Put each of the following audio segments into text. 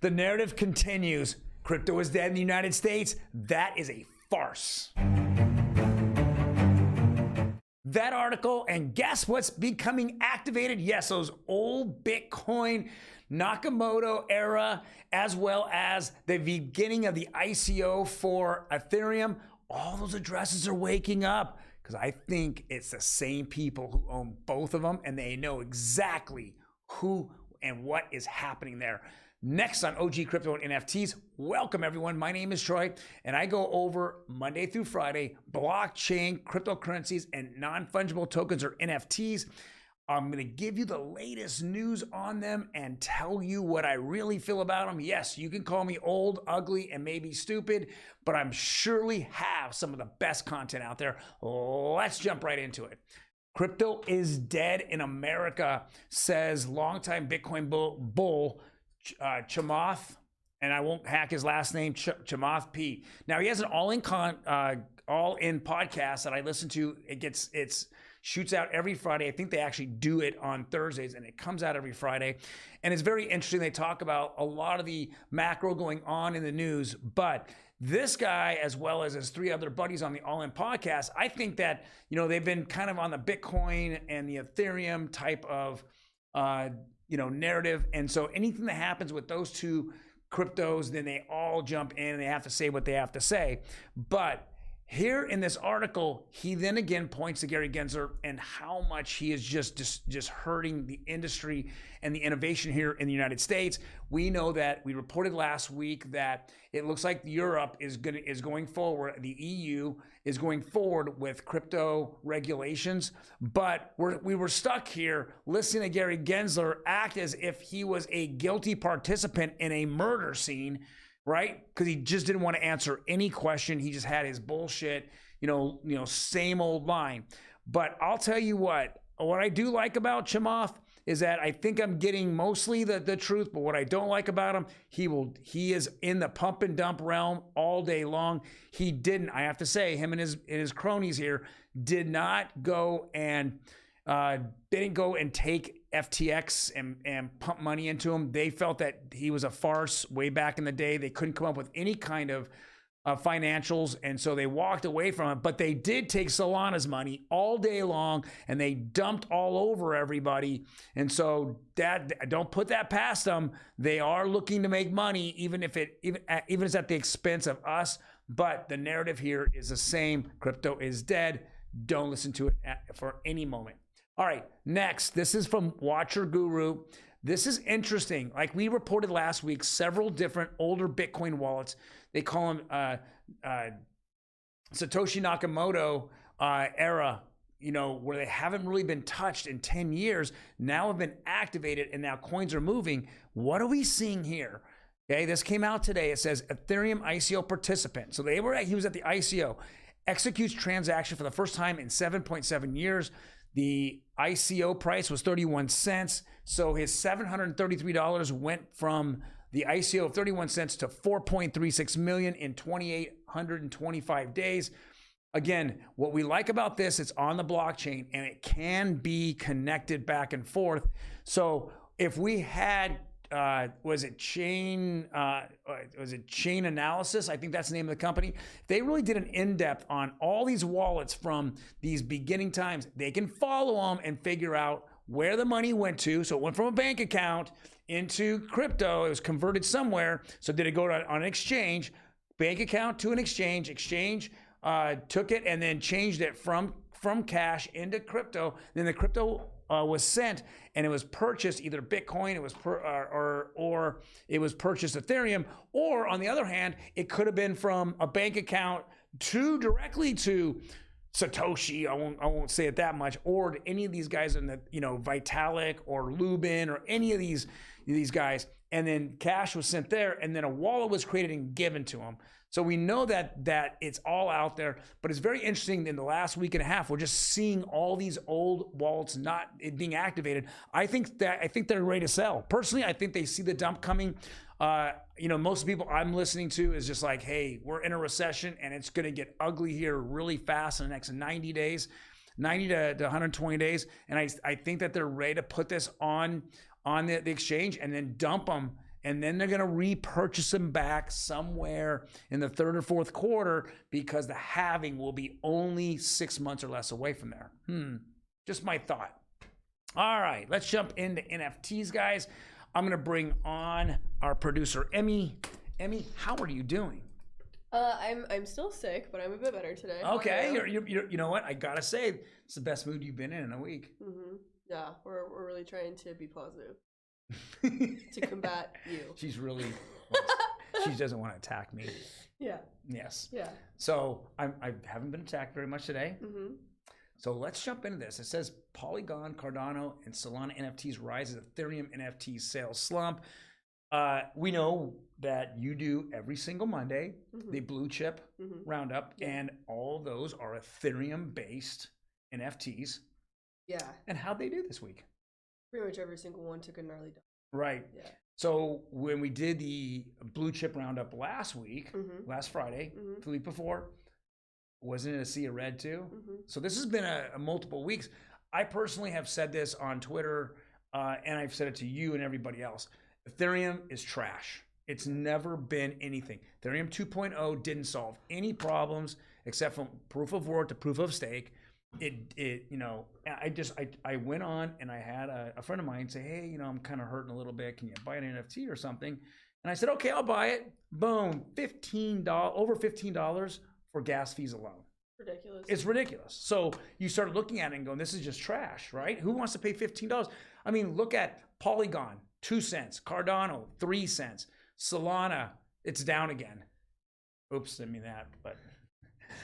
The narrative continues. Crypto is dead in the United States. That is a farce. That article, and guess what's becoming activated? Yes, those old Bitcoin Nakamoto era, as well as the beginning of the ICO for Ethereum. All those addresses are waking up because I think it's the same people who own both of them, and they know exactly who and what is happening there. Next on OG Crypto and NFTs, welcome everyone. My name is Troy, and I go over Monday through Friday, blockchain, cryptocurrencies, and non-fungible tokens or NFTs. I'm gonna give you the latest news on them and tell you what I really feel about them. Yes, you can call me old, ugly, and maybe stupid, but I'm surely have some of the best content out there. Let's jump right into it. Crypto is dead in America, says longtime Bitcoin bull Chamath, and I won't hack his last name, Chamath P. Now he has an all-in podcast that I listen to. It shoots out every Friday. I think they actually do it on Thursdays, and it comes out every Friday. And it's very interesting. They talk about a lot of the macro going on in the news, but this guy, as well as his three other buddies on the All In podcast, I think that, you know, they've been kind of on the Bitcoin and the Ethereum type of narrative. And so anything that happens with those two cryptos, then they all jump in and they have to say what they have to say. But here in this article, he then again points to Gary Gensler and how much he is just hurting the industry and the innovation here in the United States. We know that we reported last week that it looks like Europe is going forward. The EU is going forward with crypto regulations, but we were stuck here listening to Gary Gensler act as if he was a guilty participant in a murder scene, right? Because he just didn't want to answer any question. He just had his bullshit, same old line. But I'll tell you what I do like about Chamath is that I think I'm getting mostly the truth, but what I don't like about him, he is in the pump and dump realm all day long. He didn't, I have to say, him and his cronies here did not go and take FTX and pump money into him. They felt that he was a farce way back in the day. They couldn't come up with any kind of financials, and so they walked away from it. But they did take Solana's money all day long, and they dumped all over everybody. And so don't put that past them. They are looking to make money, even if it's at the expense of us. But the narrative here is the same. Crypto is dead. Don't listen to it for any moment. All right, next, this is from Watcher Guru. This is interesting. Like we reported last week, several different older Bitcoin wallets, they call them Satoshi Nakamoto era, where they haven't really been touched in 10 years, now have been activated and now coins are moving. What are we seeing here? Okay, this came out today. It says Ethereum ICO participant. So he was at the ICO, executes transaction for the first time in 7.7 years. The ICO price was 31 cents. So his $733 went from the ICO of 31 cents to 4.36 million in 2,825 days. Again, what we like about this, it's on the blockchain and it can be connected back and forth. So if we had was it Chain Analysis? I think that's the name of the company. They really did an in-depth on all these wallets from these beginning times. They can follow them and figure out where the money went to. So it went from a bank account into crypto. It was converted somewhere. So did it go on an exchange? Bank account to an exchange. Exchange took it and then changed it from cash into crypto. Then the crypto was sent and it was purchased either Bitcoin, or it was purchased Ethereum, or on the other hand, it could have been from a bank account directly to Satoshi. I won't say it that much, or to any of these guys in the Vitalik or Lubin or any of these guys, and then cash was sent there, and then a wallet was created and given to them. So we know that it's all out there, but it's very interesting. In the last week and a half, we're just seeing all these old wallets not being activated. I think they're ready to sell. Personally, I think they see the dump coming. Most people I'm listening to is just like, hey, we're in a recession and it's going to get ugly here really fast in the next 90 days, 90 to 120 days. And I think that they're ready to put this on the exchange and then dump them and then they're going to repurchase them back somewhere in the third or fourth quarter because the halving will be only 6 months or less away from there. Just my thought. All right, let's jump into NFTs, guys. I'm going to bring on our producer, Emi. Emi, how are you doing? I'm still sick, but I'm a bit better today. Okay, you know what? I gotta say, it's the best mood you've been in a week. Yeah, we're really trying to be positive to combat you. She's really, she doesn't want to attack me. Yeah. Yes. Yeah. So I haven't been attacked very much today. So let's jump into this. It says Polygon, Cardano, and Solana NFTs rise as Ethereum NFT sales slump. We know that you do every single Monday the blue chip roundup, and all those are Ethereum based NFTs. Yeah. And how'd they do this week? Pretty much every single one took a gnarly dump. Right. Yeah. So when we did the blue chip roundup last week, last Friday, the week before, wasn't it a sea of red too? So this has been a multiple weeks. I personally have said this on Twitter, and I've said it to you and everybody else. Ethereum is trash. It's never been anything. Ethereum 2.0 didn't solve any problems except from proof of work to proof of stake. I went on and I had a friend of mine say, hey, I'm kind of hurting a little bit. Can you buy an NFT or something? And I said, okay, I'll buy it. Boom, over $15 for gas fees alone. Ridiculous. It's ridiculous. So you start looking at it and going, this is just trash, right? Who wants to pay $15? I mean, look at Polygon, 2 cents. Cardano, 3 cents. Solana, it's down again. Oops, didn't mean that. But,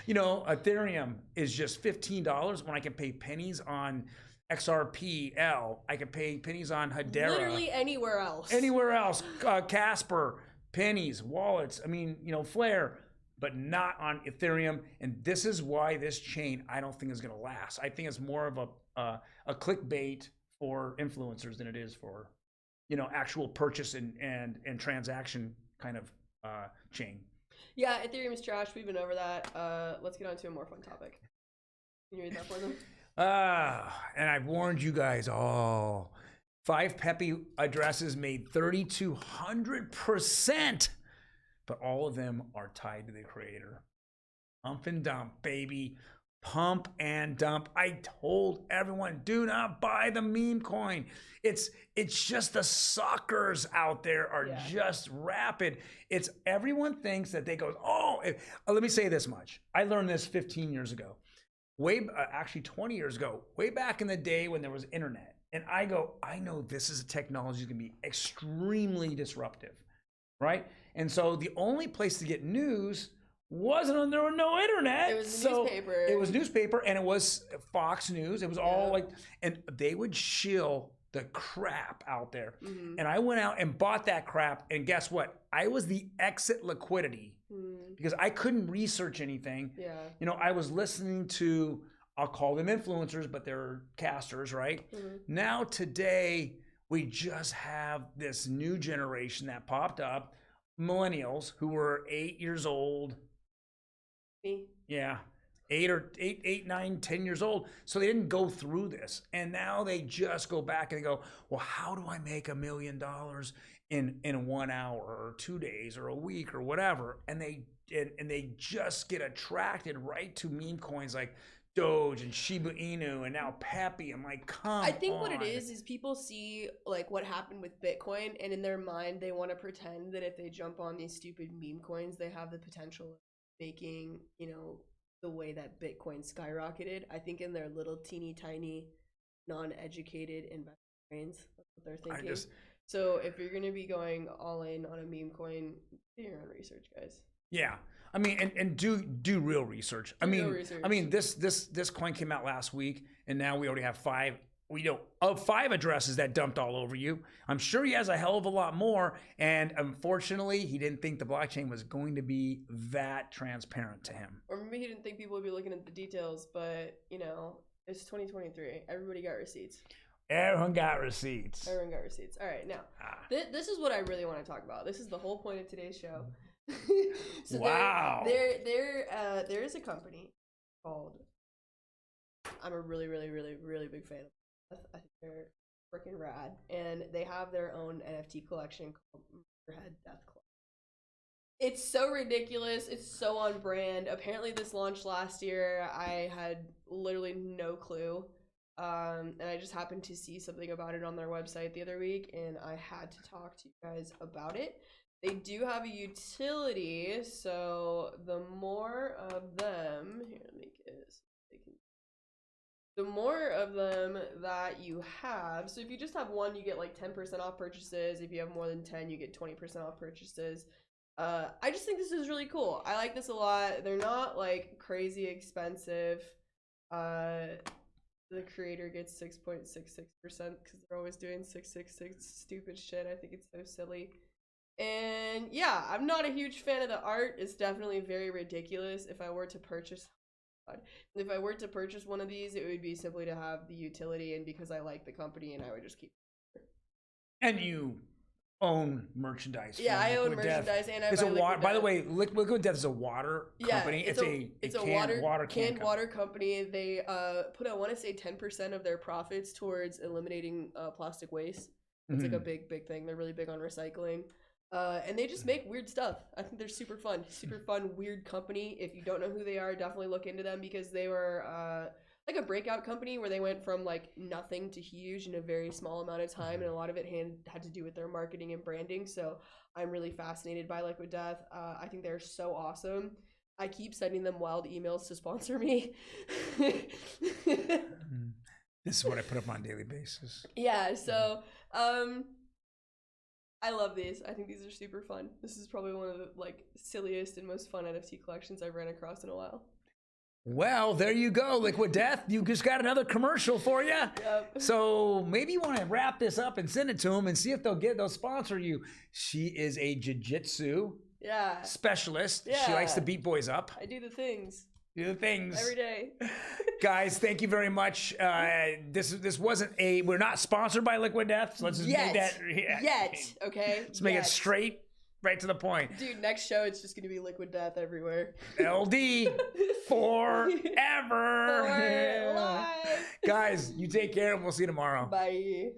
Ethereum is just $15 when I can pay pennies on XRPL. I can pay pennies on Hedera. Literally anywhere else. Anywhere else. Casper, pennies, wallets. I mean, Flare, but not on Ethereum. And this is why this chain, I don't think is going to last. I think it's more of a clickbait for influencers than it is for actual purchase and transaction kind of chain. Yeah, Ethereum is trash. We've been over that. Let's get on to a more fun topic. Can you read that for them? And I've warned you guys all. 5 Pepe addresses made 3,200%, but all of them are tied to the creator. Pump and dump, baby. Pump and dump. I told everyone, do not buy the meme coin. It's just the suckers out there are just rapid. It's everyone thinks that they go, let me say this much. I learned this 15 years ago, actually 20 years ago, way back in the day when there was internet. And I know this is a technology that's gonna be extremely disruptive, right? And so the only place to get news there was no internet. It was newspaper. It was newspaper, and it was Fox News. It was all and they would shill the crap out there. And I went out and bought that crap, and guess what? I was the exit liquidity because I couldn't research anything. Yeah. I was listening to, I'll call them influencers, but they're casters, right? Now today, we just have this new generation that popped up, millennials who were 8 years old. Me? Yeah, 8, 9, 10 years old. So they didn't go through this, and now they just go back and they go, well, how do I make $1 million in 1 hour or 2 days or a week or whatever? And they just get attracted right to meme coins like Doge and Shiba Inu and now Pepe. I'm like, come on. I think what it is people see like what happened with Bitcoin, and in their mind they want to pretend that if they jump on these stupid meme coins, they have the potential of making, the way that Bitcoin skyrocketed. I think in their little teeny tiny non-educated investor brains, that's what they're thinking. So if you're going to be going all in on a meme coin, do your own research, guys. Yeah. I mean, and do real research. Real research. This coin came out last week, and now we already have 5 addresses that dumped all over you. I'm sure he has a hell of a lot more, and unfortunately, he didn't think the blockchain was going to be that transparent to him. Or maybe he didn't think people would be looking at the details, but it's 2023. Everybody got receipts. Everyone got receipts. All right, now this is what I really want to talk about. This is the whole point of today's show. So wow. There is a company called. I'm a really, really, really, really big fan of. I think they're freaking rad. And they have their own NFT collection called Murderhead Death Club. It's so ridiculous. It's so on brand. Apparently this launched last year. I had literally no clue. And I just happened to see something about it on their website the other week, and I had to talk to you guys about it. They do have a utility, so the more of them, here, let me get this. The more of them that you have, so if you just have one, you get like 10% off purchases. If you have more than 10, you get 20% off purchases. I just think this is really cool. I like this a lot. They're not like crazy expensive. The creator gets 6.66% because they're always doing 666 stupid shit. I think it's so silly. And yeah, I'm not a huge fan of the art. It's definitely very ridiculous. If I were to purchase one of these, it would be simply to have the utility and because I like the company, and I would just keep it. And you own merchandise. Yeah, I own merchandise, and I buy water. By the way, Liquid Death is a water company. It's a canned water company. They put, I want to say, 10% of their profits towards eliminating plastic waste. It's like a big thing. They're really big on recycling. And they just make weird stuff. I think they're super fun, weird company. If you don't know who they are, definitely look into them because they were like a breakout company where they went from like nothing to huge in a very small amount of time, and a lot of it had to do with their marketing and branding. So I'm really fascinated by Liquid Death. I think they're so awesome. I keep sending them wild emails to sponsor me. This is what I put up on a daily basis. Yeah, so I love these. I think these are super fun. This is probably one of the like silliest and most fun NFT collections I've ran across in a while. Well, there you go, Liquid Death. You just got another commercial for you. Yep. So maybe you want to wrap this up and send it to them and see if they'll sponsor you. She is a jiu-jitsu specialist. Yeah. She likes to beat boys up. I do the things. Every day. Guys, thank you very much. This wasn't we're not sponsored by Liquid Death, so let's just make that okay? Let's make it straight, right to the point. Dude, next show it's just gonna be Liquid Death everywhere. LD forever. For life. Guys, you take care and we'll see you tomorrow. Bye.